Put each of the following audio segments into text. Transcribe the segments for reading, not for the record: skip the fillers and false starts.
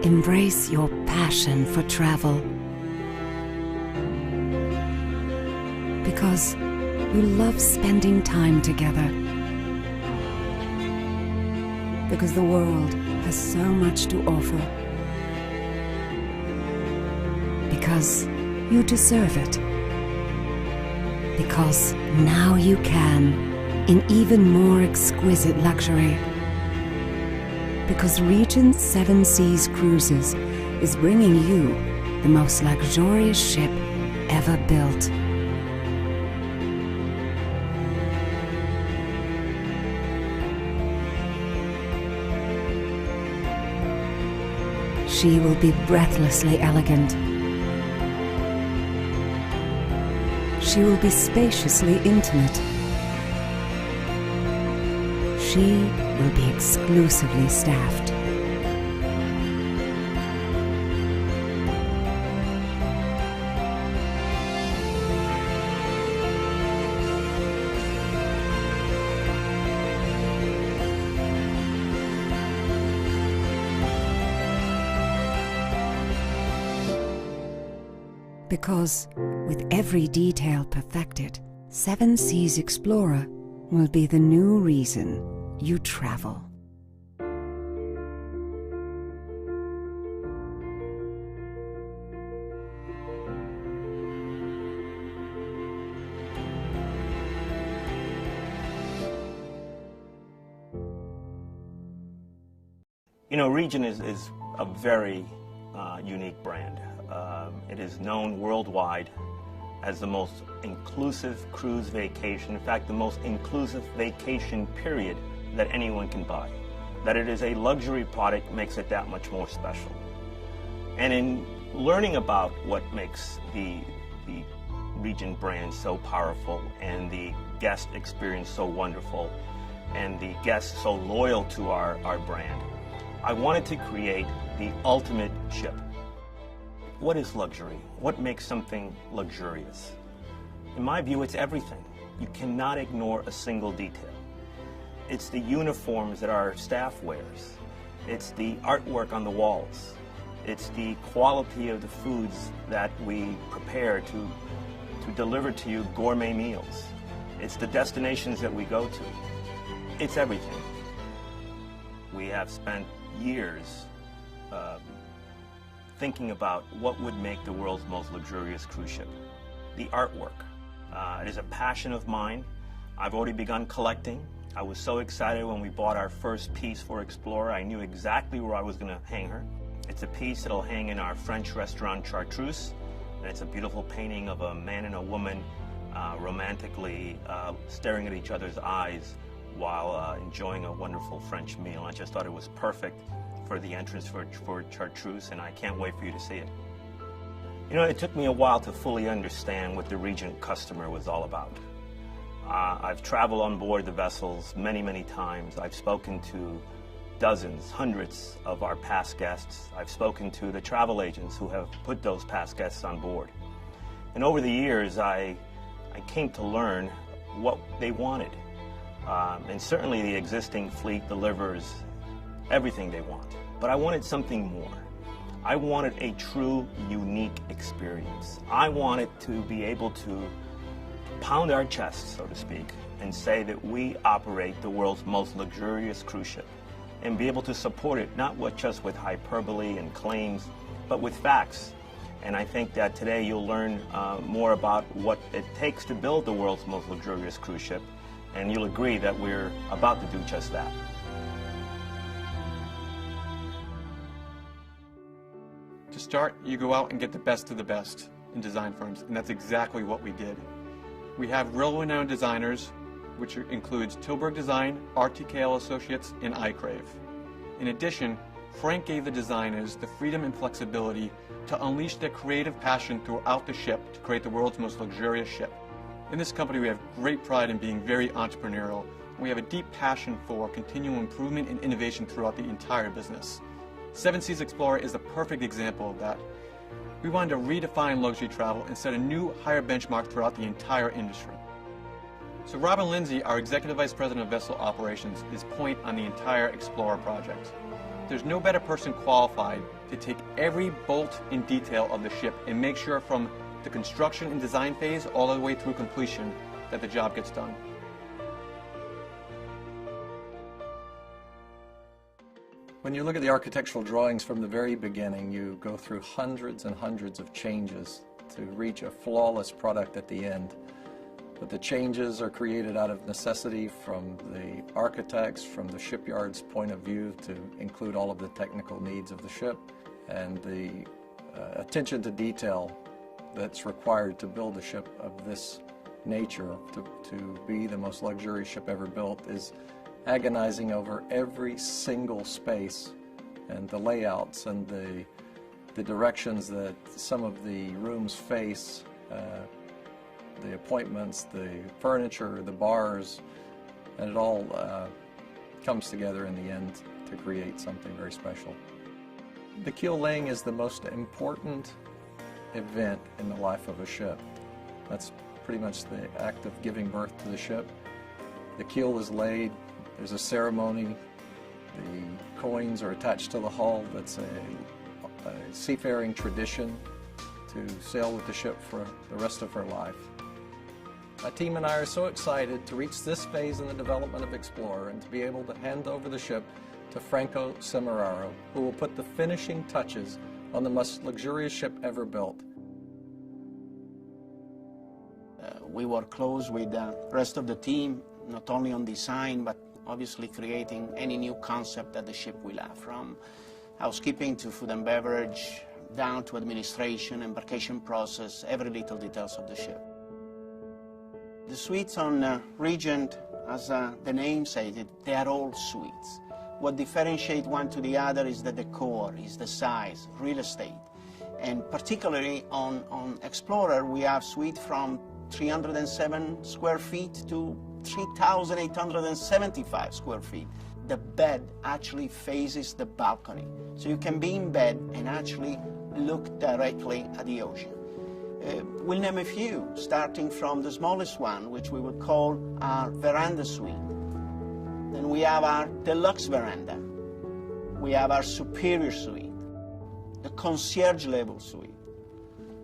Embrace your passion for travel, because you love spending time together, because the world has so much to offer, because you deserve it, because now you can, in even more exquisite luxury, because Regent Seven Seas Cruises is bringing you the most luxurious ship ever built. She will be breathlessly elegant. She will be spaciously intimate. She will be exclusively staffed. Because with every detail perfected, Seven Seas Explorer will be the new reason you travel. You know, Regent is a very unique brand. It is known worldwide as the most inclusive cruise vacation, in fact, the most inclusive vacation period that anyone can buy. That it is a luxury product makes it that much more special. And in learning about what makes the Regent brand so powerful and the guest experience so wonderful and the guests so loyal to our brand, I wanted to create the ultimate ship. What is luxury? What makes something luxurious? In my view, it's everything. You cannot ignore a single detail. It's the uniforms that our staff wears. It's the artwork on the walls. It's the quality of the foods that we prepare to deliver to you gourmet meals. It's the destinations that we go to. It's everything. We have spent years thinking about what would make the world's most luxurious cruise ship. The artwork. It is a passion of mine. I've already begun collecting. I was so excited when we bought our first piece for Explorer. I knew exactly where I was going to hang her. It's a piece that'll hang in our French restaurant Chartreuse, and it's a beautiful painting of a man and a woman romantically staring at each other's eyes while enjoying a wonderful French meal. I just thought it was perfect for the entrance for Chartreuse, and I can't wait for you to see it. You know, it took me a while to fully understand what the Regent customer was all about. I've traveled on board the vessels many, many times. I've spoken to dozens, hundreds of our past guests. I've spoken to the travel agents who have put those past guests on board. And over the years, I came to learn what they wanted. And certainly the existing fleet delivers everything they want. But I wanted something more. I wanted a true, unique experience. I wanted to be able to pound our chests, so to speak, and say that we operate the world's most luxurious cruise ship, and be able to support it not just with hyperbole and claims, but with facts. And I think that today you'll learn more about what it takes to build the world's most luxurious cruise ship, and you'll agree that we're about to do just that. To start, you go out and get the best of the best in design firms, and that's exactly what we did. We have world-renowned designers, which includes Tilburg Design, RTKL Associates, and iCrave. In addition, Frank gave the designers the freedom and flexibility to unleash their creative passion throughout the ship to create the world's most luxurious ship. In this company, we have great pride in being very entrepreneurial, and we have a deep passion for continual improvement and innovation throughout the entire business. Seven Seas Explorer is the perfect example of that. We wanted to redefine luxury travel and set a new, higher benchmark throughout the entire industry. So Robin Lindsay, our Executive Vice President of Vessel Operations, is point on the entire Explorer project. There's no better person qualified to take every bolt in detail of the ship and make sure from the construction and design phase all the way through completion that the job gets done. When you look at the architectural drawings from the very beginning, you go through hundreds and hundreds of changes to reach a flawless product at the end. But the changes are created out of necessity from the architects, from the shipyard's point of view, to include all of the technical needs of the ship, and the attention to detail that's required to build a ship of this nature, to be the most luxurious ship ever built, is agonizing over every single space and the layouts and the directions that some of the rooms face, the appointments, the furniture, the bars, and it all comes together in the end to create something very special. The keel laying is the most important event in the life of a ship. That's pretty much the act of giving birth to the ship. The keel is laid. There's a ceremony. The coins are attached to the hull. That's a seafaring tradition to sail with the ship for the rest of her life. My team and I are so excited to reach this phase in the development of Explorer and to be able to hand over the ship to Franco Semeraro, who will put the finishing touches on the most luxurious ship ever built. We work close with the rest of the team, not only on design, but obviously creating any new concept that the ship will have, from housekeeping to food and beverage, down to administration, embarkation process, every little details of the ship. The suites on Regent, as the name says it, they are all suites. What differentiates one to the other is the decor, is the size, real estate. And particularly on Explorer, we have suites from 307 square feet to 3,875 square feet. The bed actually faces the balcony. So you can be in bed and actually look directly at the ocean. We'll name a few, starting from the smallest one, which we would call our veranda suite. Then we have our deluxe veranda. We have our superior suite, the concierge level suite.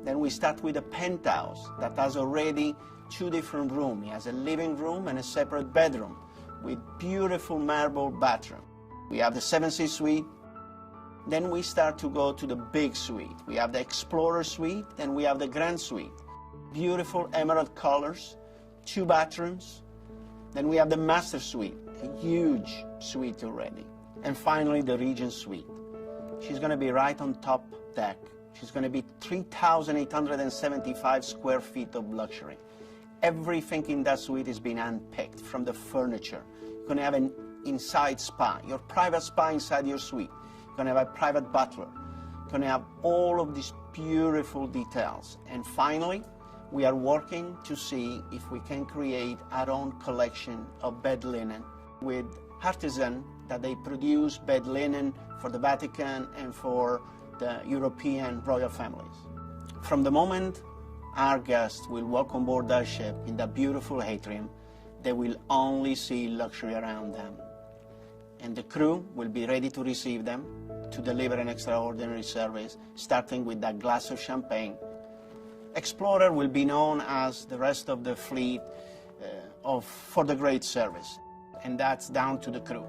Then we start with a penthouse that has already 2 different rooms. It has a living room and a separate bedroom with beautiful marble bathroom. We have the 7 Seas suite. Then we start to go to the big suite. We have the Explorer suite, then we have the Grand suite. Beautiful emerald colors, 2 bathrooms. Then we have the Master suite, a huge suite already. And finally, the Regent suite. She's going to be right on top deck. She's going to be 3,875 square feet of luxury. Everything in that suite is being handpicked, from the furniture. You're going to have an inside spa, your private spa inside your suite. You're going to have a private butler. You're going to have all of these beautiful details. And finally, we are working to see if we can create our own collection of bed linen with artisans that they produce bed linen for the Vatican and for the European royal families. From the moment our guests will walk on board that ship in that beautiful atrium, they will only see luxury around them. And the crew will be ready to receive them, to deliver an extraordinary service, starting with that glass of champagne. Explorer will be known as the rest of the fleet for the great service, and that's down to the crew.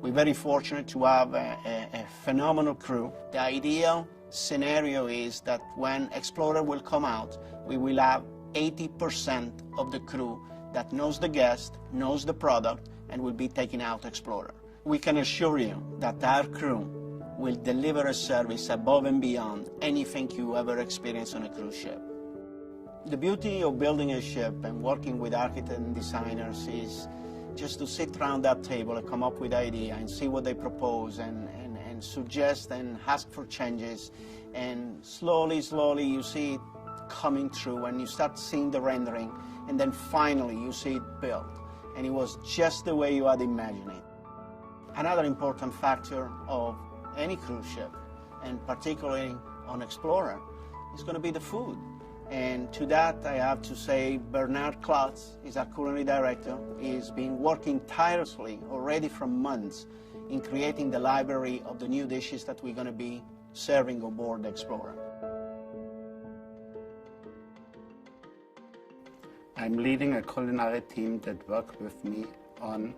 We're very fortunate to have a phenomenal crew. The ideal scenario is that when Explorer will come out, we will have 80% of the crew that knows the guest, knows the product, and will be taking out Explorer. We can assure you that our crew will deliver a service above and beyond anything you ever experience on a cruise ship. The beauty of building a ship and working with architects and designers is just to sit around that table and come up with ideas and see what they propose and suggest and ask for changes. And slowly you see it coming through and you start seeing the rendering, and then finally you see it built. And it was just the way you had imagined it. Another important factor of any cruise ship, and particularly on Explorer, is going to be the food. And to that, I have to say Bernard Klotz is our culinary director. He's been working tirelessly already for months in creating the library of the new dishes that we're going to be serving on board the Explorer. I'm leading a culinary team that work with me on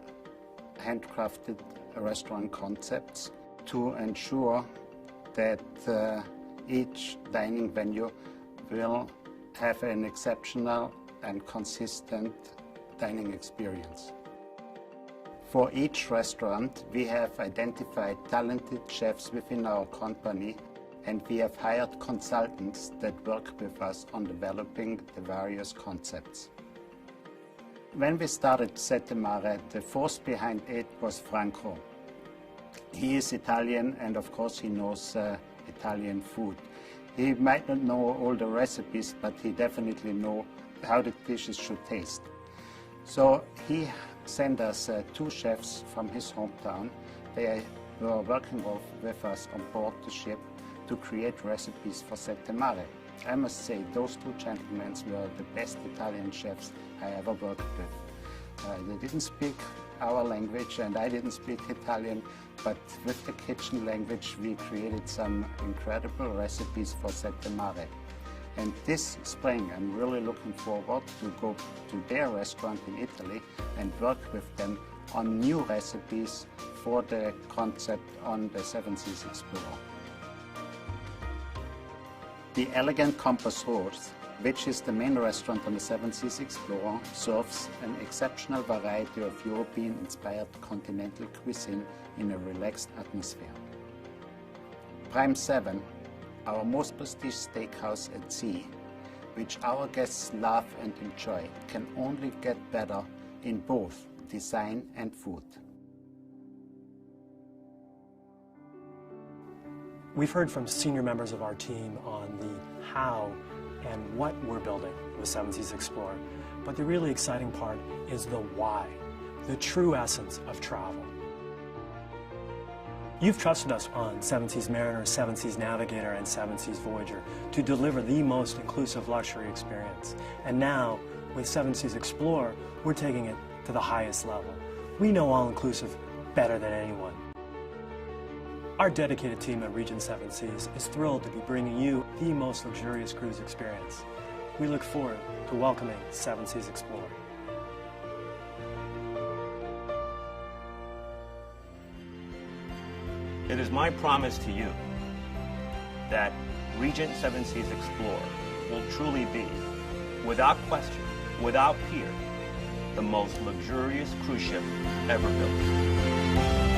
handcrafted restaurant concepts to ensure that each dining venue will have an exceptional and consistent dining experience. For each restaurant, we have identified talented chefs within our company, and we have hired consultants that work with us on developing the various concepts. When we started Sette Mare, the force behind it was Franco. He is Italian, and of course he knows Italian food. He might not know all the recipes, but he definitely knows how the dishes should taste. So he sent us 2 chefs from his hometown. They were working with us on board the ship to create recipes for Sette Mare. I must say, those 2 gentlemen were the best Italian chefs I ever worked with. They didn't speak our language and I didn't speak Italian, but with the kitchen language we created some incredible recipes for Sette Mare. And this spring I'm really looking forward to go to their restaurant in Italy and work with them on new recipes for the concept on the Seven Seas Explorer. The Elegant Compass Rose, which is the main restaurant on the Seven Seas Explorer, serves an exceptional variety of European-inspired continental cuisine in a relaxed atmosphere. Prime 7, our most prestigious steakhouse at sea, which our guests love and enjoy, can only get better in both design and food. We've heard from senior members of our team on the how and what we're building with Seven Seas Explorer, but the really exciting part is the why, the true essence of travel. You've trusted us on Seven Seas Mariner, Seven Seas Navigator, and Seven Seas Voyager to deliver the most inclusive luxury experience. And now, with Seven Seas Explorer, we're taking it to the highest level. We know all-inclusive better than anyone. Our dedicated team at Regent Seven Seas is thrilled to be bringing you the most luxurious cruise experience. We look forward to welcoming Seven Seas Explorer. It is my promise to you that Regent Seven Seas Explorer will truly be, without question, without peer, the most luxurious cruise ship ever built.